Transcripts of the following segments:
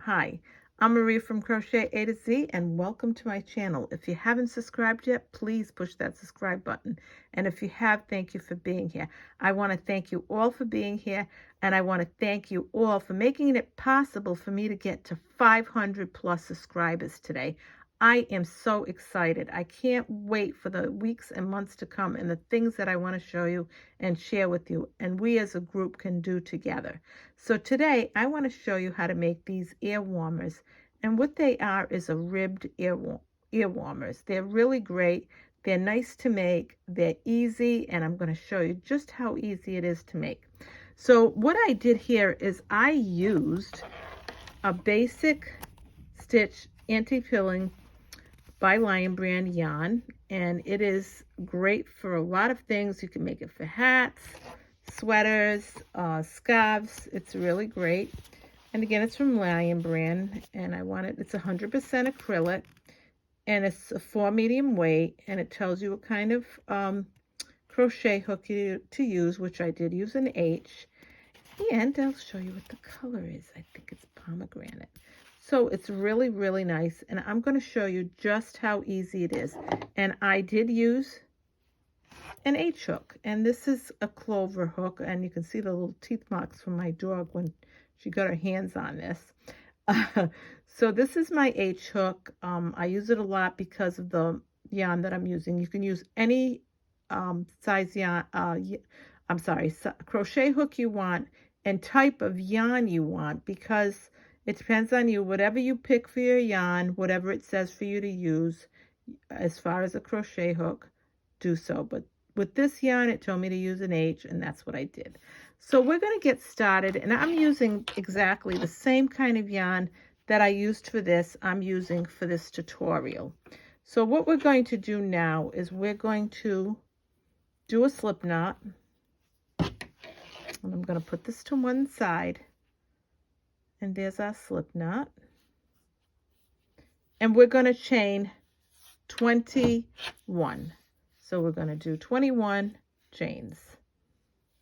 Hi, I'm Marie from CrochetAtoZ and welcome to my channel. If you haven't subscribed yet, please push that subscribe button. And if you have, thank you for being here. I want to thank you all for being here, and I want to thank you all for making it possible for me to get to 500 plus subscribers today. I am so excited. I can't wait for the weeks and months to come and the things that I want to show you and share with you, and we as a group can do together. So today I want to show you how to make these ear warmers, and what they are is a ribbed ear warmers. They're really great. They're nice to make. They're easy, and I'm going to show you just how easy it is to make. So what I did here is I used a basic stitch anti-pilling by Lion Brand yarn, and it is great for a lot of things. You can make it for hats, sweaters, scarves. It's really great. And again, it's from Lion Brand, and it's 100% acrylic, and it's a 4 medium weight, and it tells you what kind of crochet hook to use, which I did use an H. And I'll show you what the color is. I think it's pomegranate. So it's really, really nice. And I'm going to show you just how easy it is. And I did use an H hook. And this is a clover hook. And you can see the little teeth marks from my dog when she got her hands on this. So this is my H hook. I use it a lot because of the yarn that I'm using. You can use any size yarn, crochet hook you want and type of yarn you want, because it depends on you. Whatever you pick for your yarn, whatever it says for you to use as far as a crochet hook, do so. But with this yarn, it told me to use an H, and that's what I did. So we're going to get started, and I'm using exactly the same kind of yarn that I used for this, I'm using for this tutorial. So what we're going to do now is we're going to do a slip knot. And I'm going to put this to one side, and there's our slip knot. And we're going to chain 21. So we're going to do 21 chains.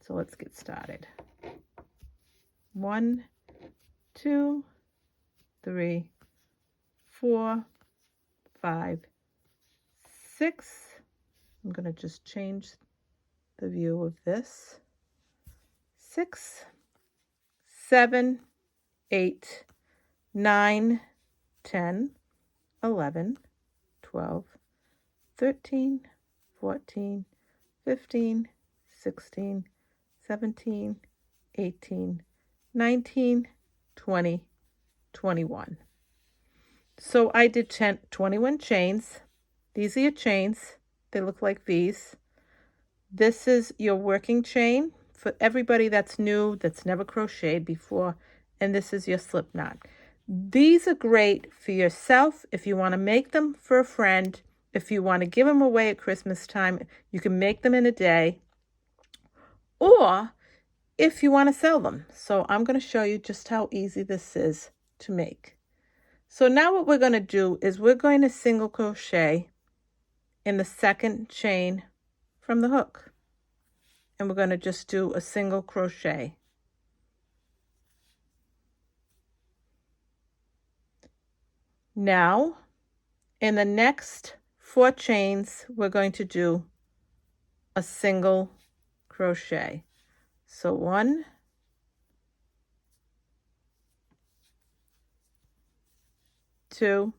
So let's get started. 1, 2, 3, 4, 5, 6. I'm going to just change the view of this. 6, 7, 8, 9, 10, 11, 12, 13, 14, 15, 16, 17, 18, 19, 20, 21. So I did 21 chains. These are your chains. They look like these. This is your working chain for everybody that's new, that's never crocheted before, and this is your slip knot. These are great for yourself if you want to make them for a friend. If you want to give them away at Christmas time, you can make them in a day, or if you want to sell them. So I'm going to show you just how easy this is to make. So now what we're going to do is we're going to single crochet in the second chain from the hook. And we're going to just do a single crochet. Now, in the next 4 chains, we're going to do a single crochet. So 1, 2,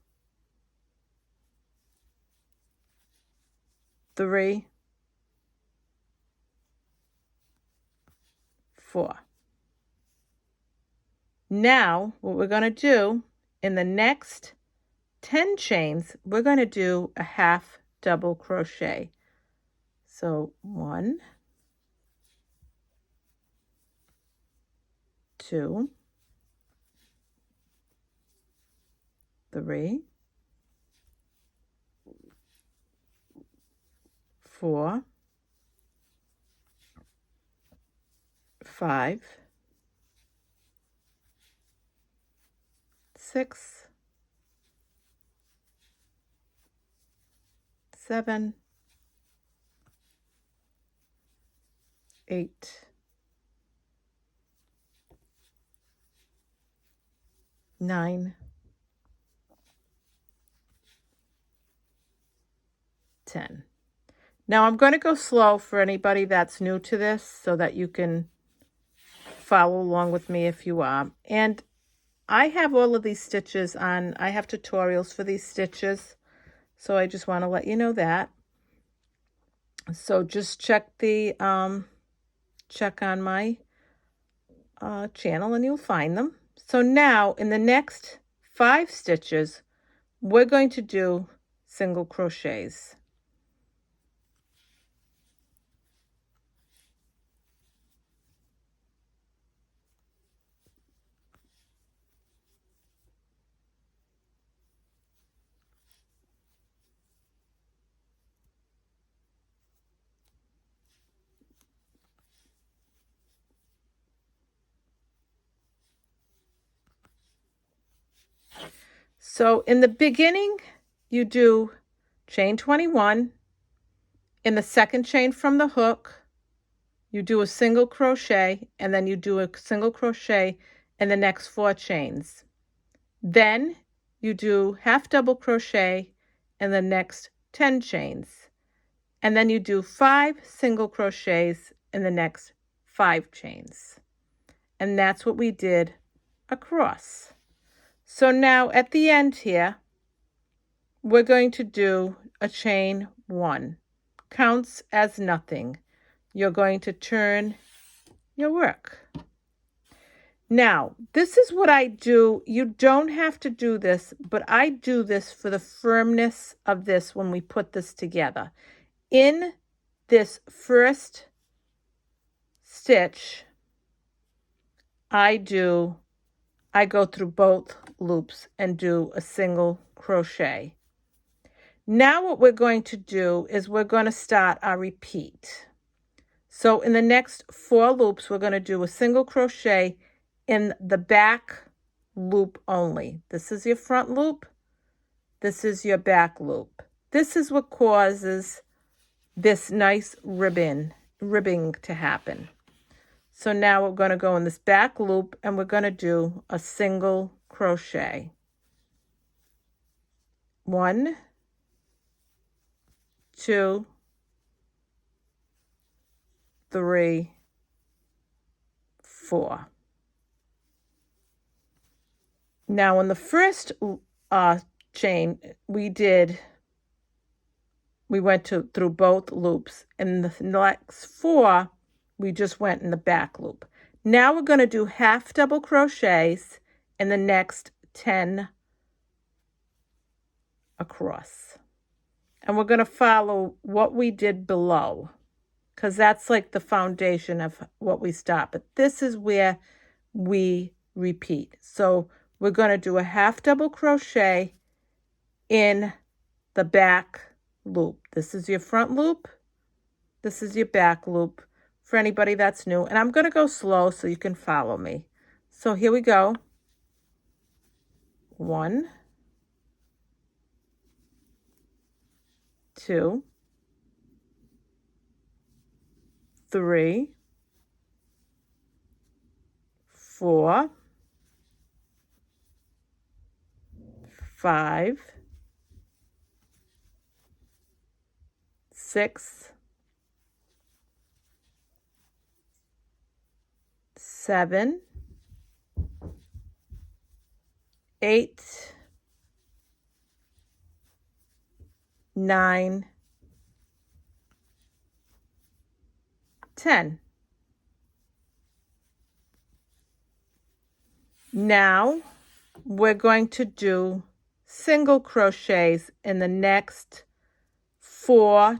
3, 4. Now, what we're going to do in the next 10 chains, we're going to do a half double crochet. So 1, 2, 3, 4, 5, 6, 7, 8, 9, 10. Now I'm going to go slow for anybody that's new to this so that you can follow along with me if you are. And I have all of these stitches on, I have tutorials for these stitches, so I just want to let you know that. So just check on my channel and you'll find them. So now in the next 5 stitches, we're going to do single crochets. So in the beginning, you do chain 21. In the second chain from the hook, you do a single crochet, and then you do a single crochet in the next 4 chains. Then you do half double crochet in the next 10 chains. And then you do 5 single crochets in the next 5 chains. And that's what we did across. So now at the end here, we're going to do a chain 1. Counts as nothing. You're going to turn your work. Now, this is what I do. You don't have to do this, but I do this for the firmness of this when we put this together. In this first stitch, I go through both loops and do a single crochet. Now what we're going to do is we're going to start our repeat. So in the next 4 loops, we're going to do a single crochet in the back loop only. This is your front loop. This is your back loop. This is what causes this nice ribbing to happen. So now we're going to go in this back loop and we're going to do a single crochet. 1, 2, 3, 4. Now in the first chain we went through both loops. In the next 4 we just went in the back loop. Now we're going to do half double crochets in the next 10 across. And we're going to follow what we did below, because that's like the foundation of what we start. But this is where we repeat. So we're going to do a half double crochet in the back loop. This is your front loop. This is your back loop for anybody that's new. And I'm going to go slow so you can follow me. So here we go. 1, 2, 3, 4, 5, 6, 7, 8, 9, 10. Now we're going to do single crochets in the next 4,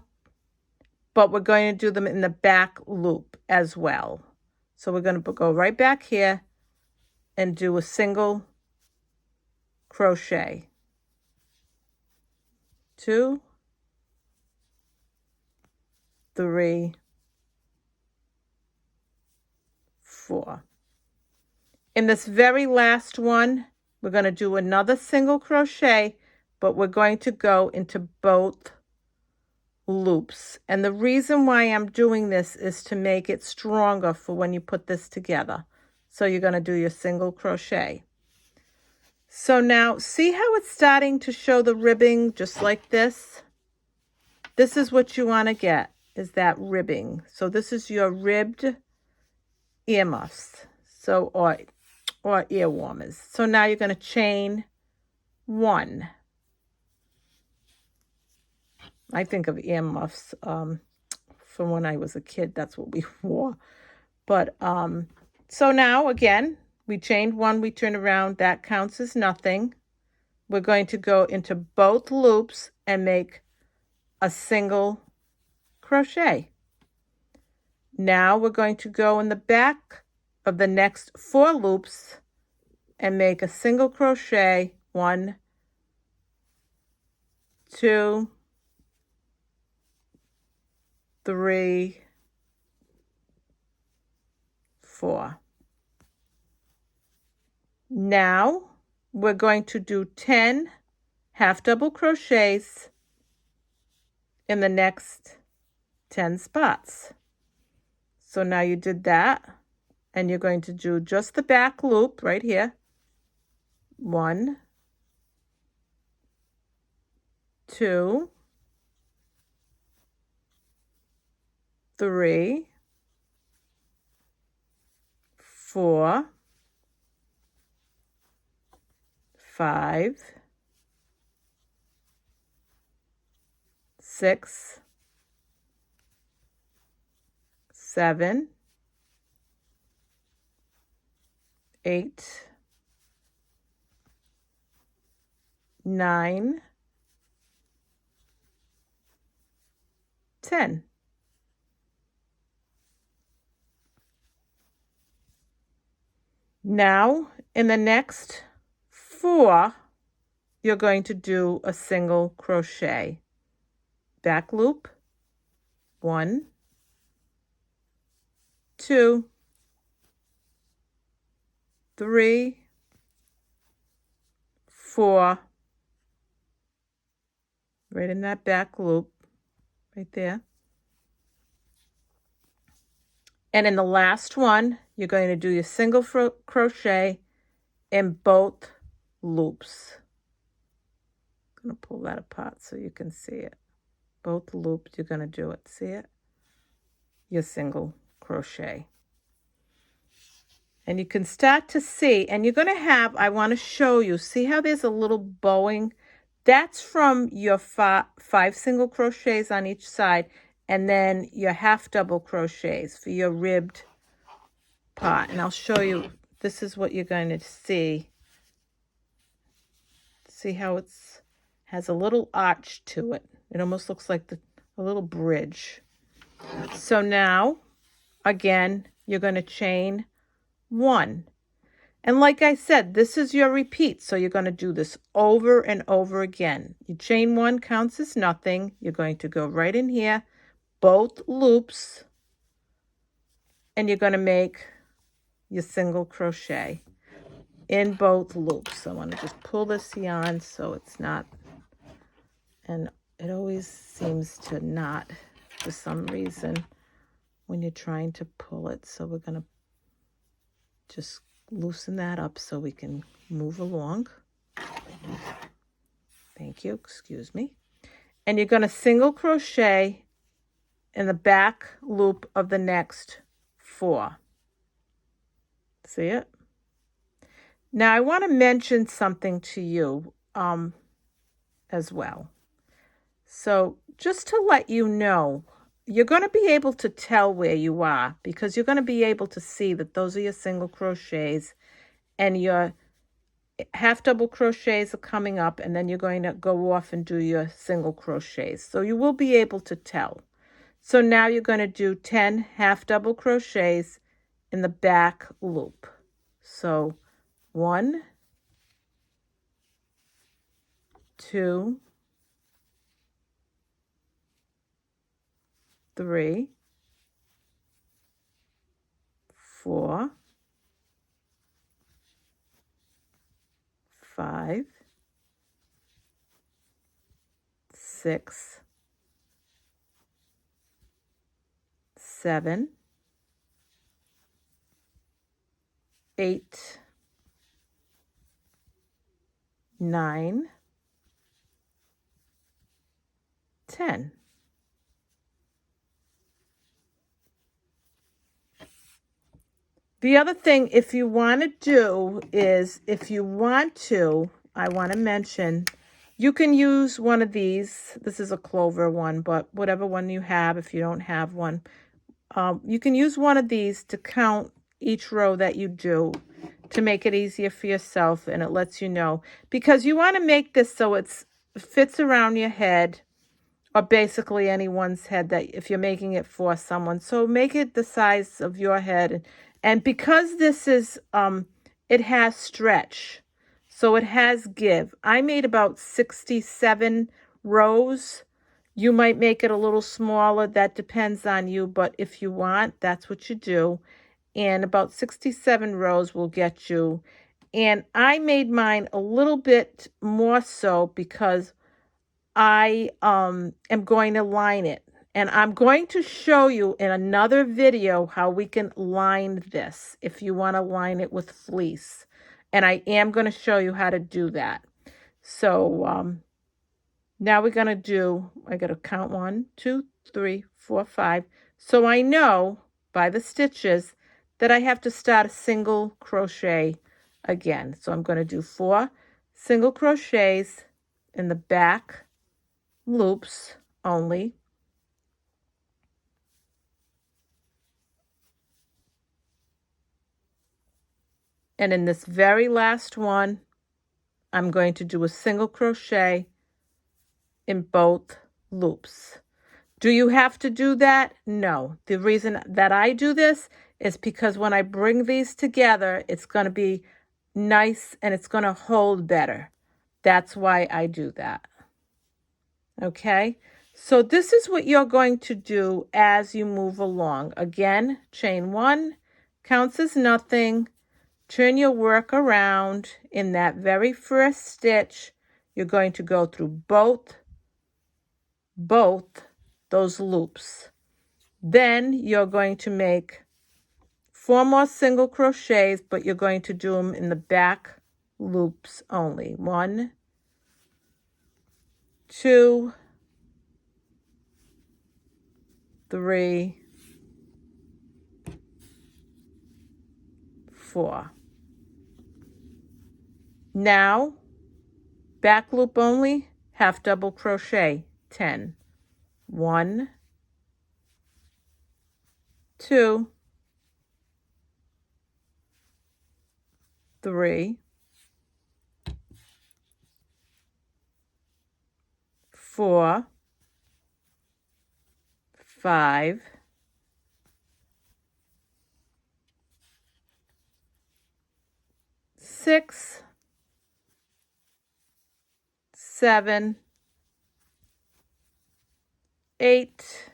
but we're going to do them in the back loop as well. So we're going to go right back here and do a single crochet. 2, 3, 4. In this very last one, we're going to do another single crochet, but we're going to go into both loops. And the reason why I'm doing this is to make it stronger for when you put this together. So you're going to do your single crochet. So now see how it's starting to show the ribbing just like this? This is what you want to get, is that ribbing. So this is your ribbed earmuffs, so or ear warmers. So now you're going to chain 1. I think of earmuffs from when I was a kid. That's what we wore. But so now again, we chained 1, we turn around, that counts as nothing. We're going to go into both loops and make a single crochet. Now we're going to go in the back of the next 4 loops and make a single crochet. 1, 2, 3, 4. Now we're going to do 10 half double crochets in the next 10 spots. So now you did that, and you're going to do just the back loop right here. 1, 2, 3, 4, 5, 6, 7, 8, 9, 10. Now in the next 4, you're going to do a single crochet. Back loop, 1, 2, 3, 4, right in that back loop, right there. And in the last one, you're going to do your single crochet in both loops. I'm going to pull that apart so you can see it. Both loops, you're going to do it. See it? Your single crochet. And you can start to see, and you're going to have, I want to show you, see how there's a little bowing? That's from your 5 single crochets on each side, and then your half double crochets for your ribbed part. And I'll show you, this is what you're going to see. See how it's has a little arch to it. It almost looks like a little bridge. So now, again, you're going to chain 1. And like I said, this is your repeat. So you're going to do this over and over again. You chain 1 counts as nothing. You're going to go right in here, both loops, and you're going to make your single crochet in both loops. So I want to just pull this yarn so it's not, and it always seems to not for some reason when you're trying to pull it. So we're going to just loosen that up so we can move along. Thank you, excuse me. And you're going to single crochet in the back loop of the next 4. See it? Now I want to mention something to you as well. So just to let you know, you're going to be able to tell where you are because you're going to be able to see that those are your single crochets and your half double crochets are coming up, and then you're going to go off and do your single crochets. So you will be able to tell. So now you're going to do 10 half double crochets in the back loop. So 1, 2, 3, 4, 5, 6, 7, 8, 9, 10. The other thing, if you want to do is, if you want to, I want to mention, you can use one of these. This is a clover one, but whatever one you have, if you don't have one, you can use one of these to count each row that you do to make it easier for yourself, and it lets you know. Because you want to make this so it fits around your head, or basically anyone's head that if you're making it for someone. So make it the size of your head. And because this is, it has stretch, so it has give. I made about 67 rows. You might make it a little smaller. That depends on you. But if you want, that's what you do. And about 67 rows will get you. And I made mine a little bit more so because I am going to line it. And I'm going to show you in another video how we can line this if you want to line it with fleece. And I am going to show you how to do that. So now we're going to do, I got to count 1, 2, 3, 4, 5. So I know by the stitches that I have to start a single crochet again. So I'm going to do 4 single crochets in the back loops only. And in this very last one, I'm going to do a single crochet in both loops. Do you have to do that? No. The reason that I do this is because when I bring these together, it's going to be nice and it's going to hold better. That's why I do that. Okay? So this is what you're going to do as you move along. Again, chain 1 counts as nothing. Turn your work around. In that very first stitch, you're going to go through both those loops. Then you're going to make 4 more single crochets, but you're going to do them in the back loops only. 1, 2, 3, 4. Now, back loop only, half double crochet, 10. 1, 2, 3, 4, 5, 6, 7, 8,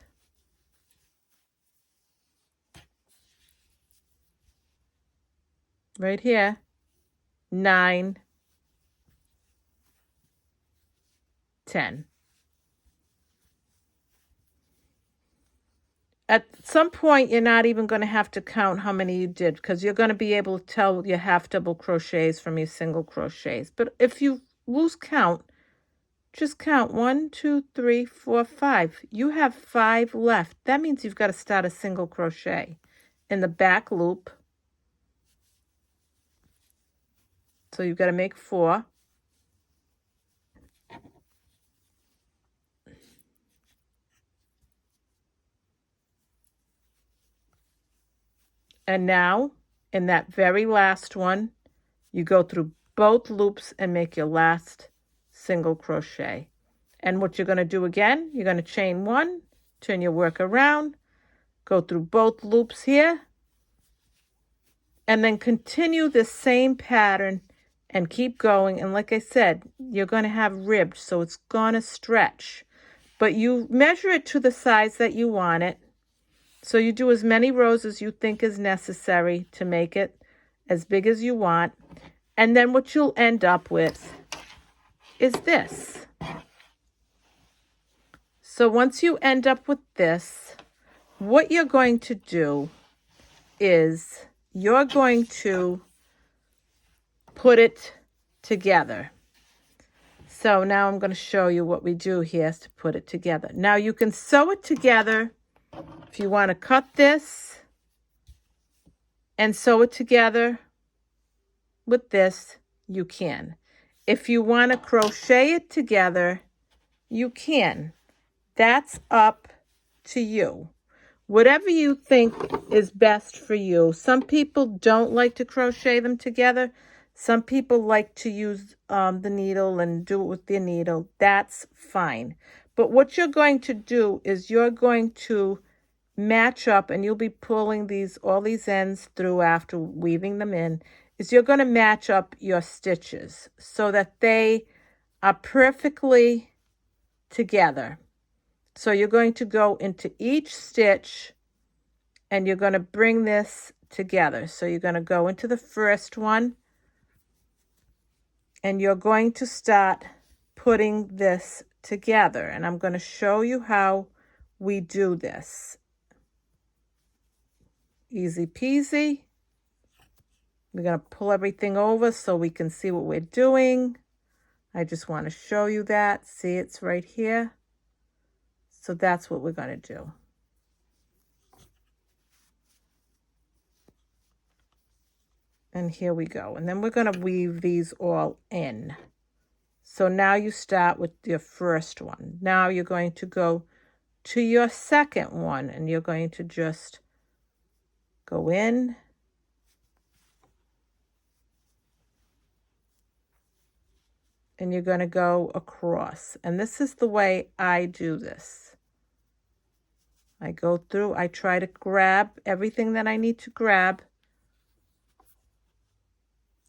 9, 10. At some point, you're not even going to have to count how many you did because you're going to be able to tell your half double crochets from your single crochets. But if you lose count, just count 1, 2, 3, 4, 5. You have 5 left. That means you've got to start a single crochet in the back loop. So you've got to make 4. And now, in that very last one, you go through both loops and make your last single crochet. And what you're going to do again, you're going to chain 1, turn your work around, go through both loops here, and then continue the same pattern and keep going. And like I said, you're going to have ribbed, so it's going to stretch. But you measure it to the size that you want it. So you do as many rows as you think is necessary to make it as big as you want. And then what you'll end up with is this. So once you end up with this, what you're going to do is you're going to put it together. So now I'm going to show you what we do here is to put it together. Now you can sew it together. If you want to cut this and sew it together with this, you can. If you want to crochet it together, you can. That's up to you. Whatever you think is best for you. Some people don't like to crochet them together. Some people like to use the needle and do it with their needle. That's fine. But what you're going to do is you're going to match up, and you'll be pulling all these ends through after weaving them in, is you're going to match up your stitches so that they are perfectly together. So you're going to go into each stitch and you're going to bring this together. So you're going to go into the first one and you're going to start putting this together. And I'm going to show you how we do this. Easy peasy. We're going to pull everything over so we can see what we're doing. I just want to show you that. See, it's right here. So that's what we're going to do. And here we go. And then we're going to weave these all in. So now you start with your first one. Now you're going to go to your second one and you're going to just go in. And you're going to go across. And this is the way I do this. I go through, I try to grab everything that I need to grab.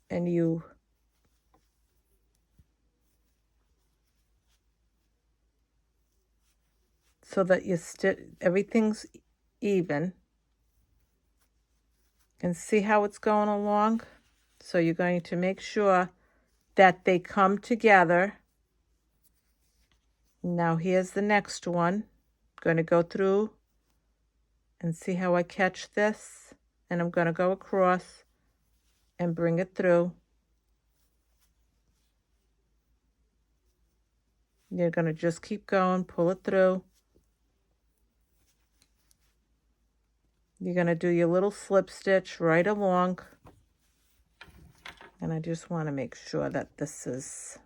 And you so that you everything's even. And see how it's going along? So you're going to make sure that they come together. Now here's the next one. I'm going to go through and see how I catch this. And I'm going to go across and bring it through. You're going to just keep going, pull it through. You're going to do your little slip stitch right along. And I just want to make sure that this is...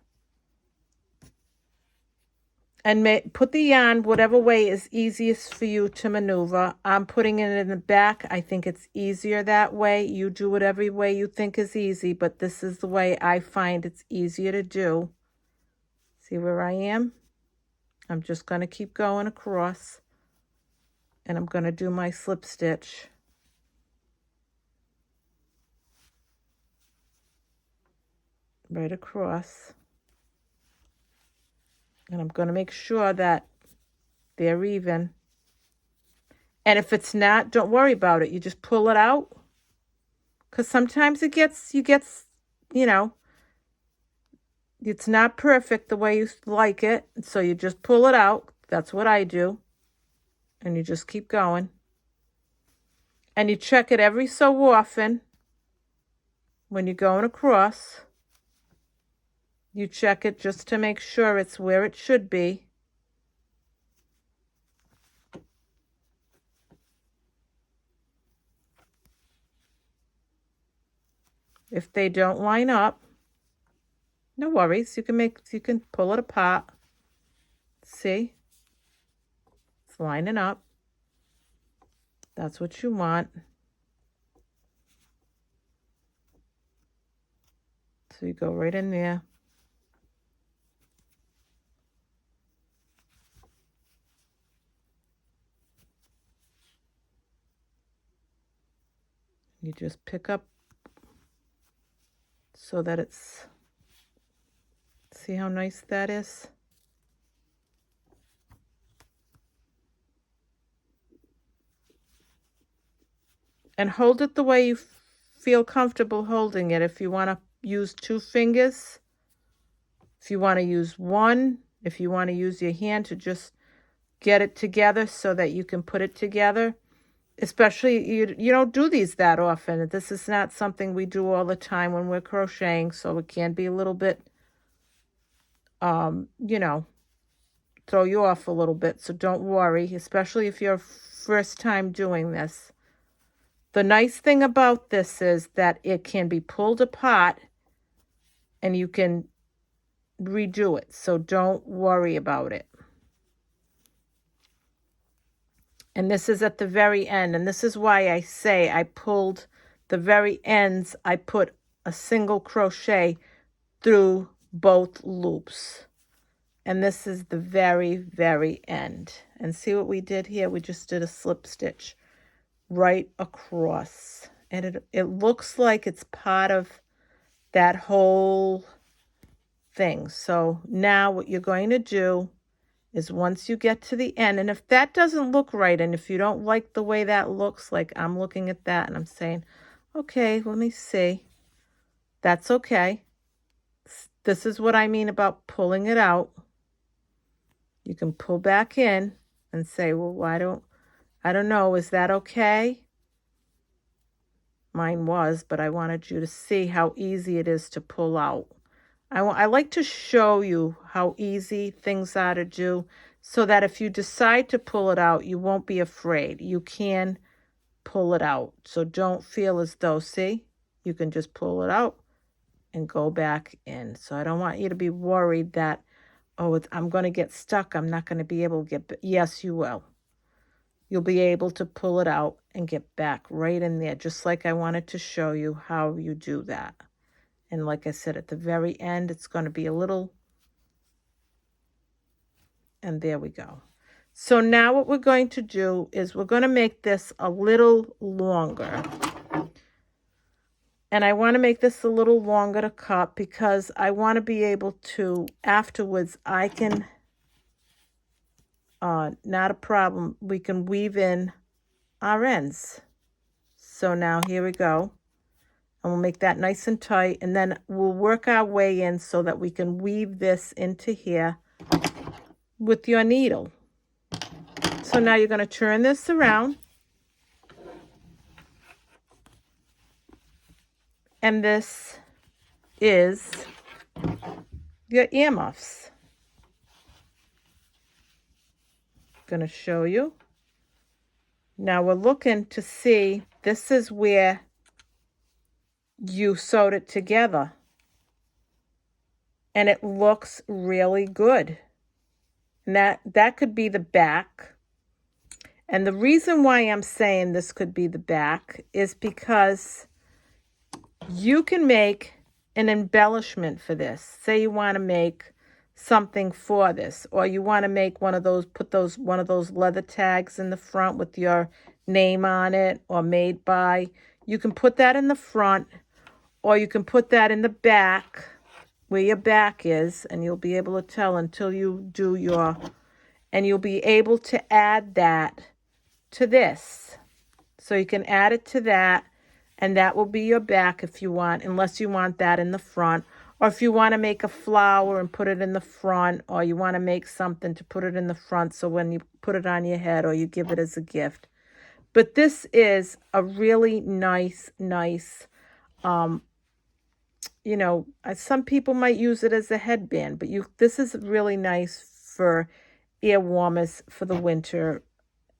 And put the yarn whatever way is easiest for you to maneuver. I'm putting it in the back. I think it's easier that way. You do whatever way you think is easy, but this is the way I find it's easier to do. See where I am? I'm just going to keep going across. And I'm going to do my slip stitch. Right across. And I'm going to make sure that they're even. And if it's not, don't worry about it. You just pull it out. Because sometimes you know, it's not perfect the way you like it. So you just pull it out. That's what I do. And you just keep going. And you check it every so often when you're going across. You check it just to make sure it's where it should be. If they don't line up, no worries. You can pull it apart. See? It's lining up. That's what you want. So you go right in there. You just pick up so that it's, see how nice that is? And hold it the way you feel comfortable holding it. If you want to use 2 fingers, if you want to use 1, if you want to use your hand to just get it together so that you can put it together. Especially, you don't do these that often. This is not something we do all the time when we're crocheting, so it can be a little bit you know, throw you off a little bit. So don't worry, especially if you're first time doing this. The nice thing about this is that it can be pulled apart and you can redo it. So don't worry about it. And this is at the very end. And this is why I say I pulled the very ends. I put a single crochet through both loops. And this is the very, very end. And see what we did here? We just did a slip stitch right across. And it looks like it's part of that whole thing. So now what you're going to do is once you get to the end, and if that doesn't look right, and if you don't like the way that looks, like I'm looking at that and I'm saying, okay, let me see. That's okay. This is what I mean about pulling it out. You can pull back in and say, well, I don't know, is that okay? Mine was, but I wanted you to see how easy it is to pull out. I like to show you how easy things are to do so that if you decide to pull it out, you won't be afraid. You can pull it out. So don't feel as though, see, you can just pull it out and go back in. So I don't want you to be worried that, oh, I'm going to get stuck. I'm not going to be able to get, yes, you will. You'll be able to pull it out and get back right in there, just like I wanted to show you how you do that. And like I said, at the very end, it's going to be a little, and there we go. So now what we're going to do is we're going to make this a little longer. And I want to make this a little longer to cut because I want to be able to, afterwards, I can, not a problem, we can weave in our ends. So now here we go. And we'll make that nice and tight. And then we'll work our way in so that we can weave this into here with your needle. So now you're going to turn this around. And this is your earmuffs. Going to show you. Now we're looking to see, this is where you sewed it together. And it looks really good. And that could be the back. And the reason why I'm saying this could be the back is because you can make an embellishment for this. Say you want to make something for this, or you want to make one of those, put one of those leather tags in the front with your name on it, or made by. You can put that in the front, or you can put that in the back where your back is, and you'll be able to tell until you do your, and you'll be able to add that to this. So you can add it to that, and that will be your back if you want, unless you want that in the front. Or if you want to make a flower and put it in the front, or you want to make something to put it in the front so when you put it on your head or you give it as a gift. But this is a really nice, you know, some people might use it as a headband, but this is really nice for ear warmers for the winter.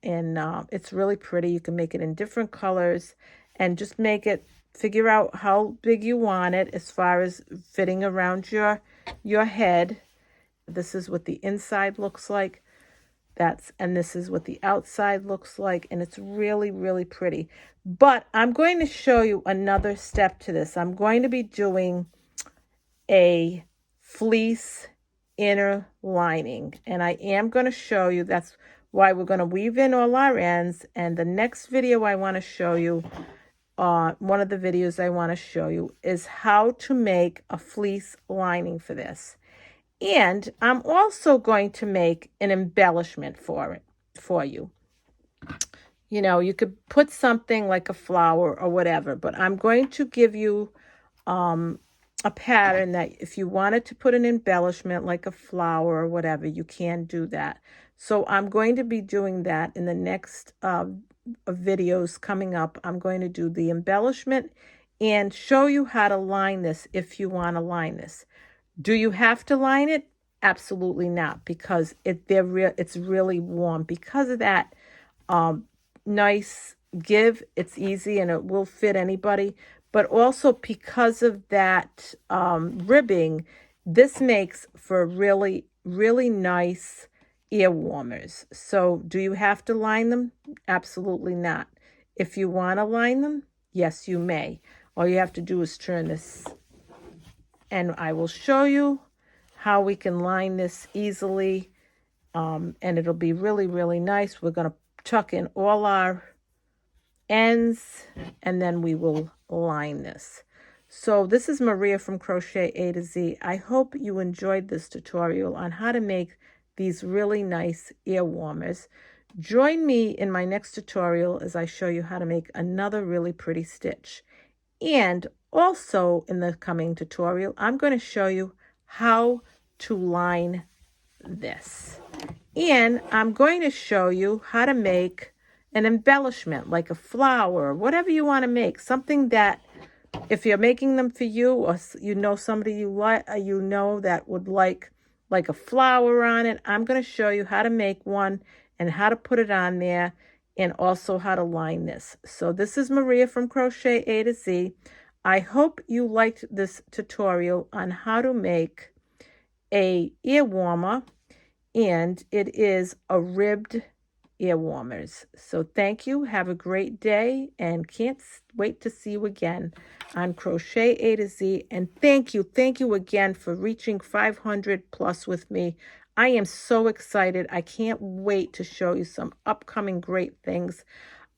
And it's really pretty. You can make it in different colors and just make it, figure out how big you want it as far as fitting around your head. This is what the inside looks like. And this is what the outside looks like. And it's really, really pretty. But I'm going to show you another step to this. I'm going to be doing a fleece inner lining. And I am going to show you, that's why we're going to weave in all our ends. And the next video I want to show you, one of the videos I want to show you is how to make a fleece lining for this. And I'm also going to make an embellishment for you. You know, you could put something like a flower or whatever, but I'm going to give you a pattern that if you wanted to put an embellishment like a flower or whatever, you can do that. So I'm going to be doing that in the next videos coming up. I'm going to do the embellishment and show you how to line this if you want to line this. Do you have to line it? Absolutely not, because it's really warm. Because of that nice give, it's easy and it will fit anybody. But also because of that ribbing, this makes for really, really nice ear warmers. So do you have to line them? Absolutely not. If you want to line them, yes, you may. All you have to do is turn this, and I will show you how we can line this easily, and it'll be really, really nice. We're going to tuck in all our ends, and then we will line this. So this is Maria from Crochet A to Z. I hope you enjoyed this tutorial on how to make these really nice ear warmers. Join me in my next tutorial as I show you how to make another really pretty stitch. And also in the coming tutorial, I'm going to show you how to line this. And I'm going to show you how to make an embellishment, like a flower, whatever you want to make. Something that, if you're making them for you, or you know somebody you like, that would like a flower on it, I'm going to show you how to make one and how to put it on there, and also how to line this. So this is Maria from Crochet A to Z. I hope you liked this tutorial on how to make a ear warmer, and it is a ribbed ear warmers. So thank you. Have a great day, and can't wait to see you again on Crochet A to Z. And thank you again for reaching 500 plus with me. I am so excited. I can't wait to show you some upcoming great things.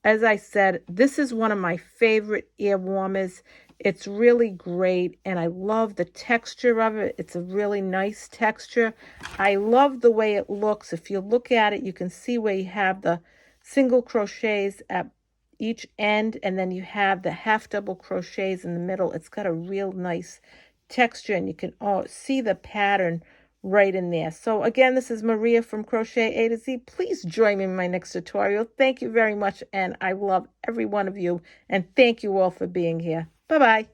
As I said, this is one of my favorite ear warmers. It's really great, and I love the texture of it. It's a really nice texture. I love the way it looks. If you look at it, you can see where you have the single crochets at each end, and then you have the half double crochets in the middle. It's got a real nice texture, and you can see the pattern right in there. So again, this is Maria from Crochet A to Z. Please join me in my next tutorial. Thank you very much, and I love every one of you, and thank you all for being here. Bye-bye.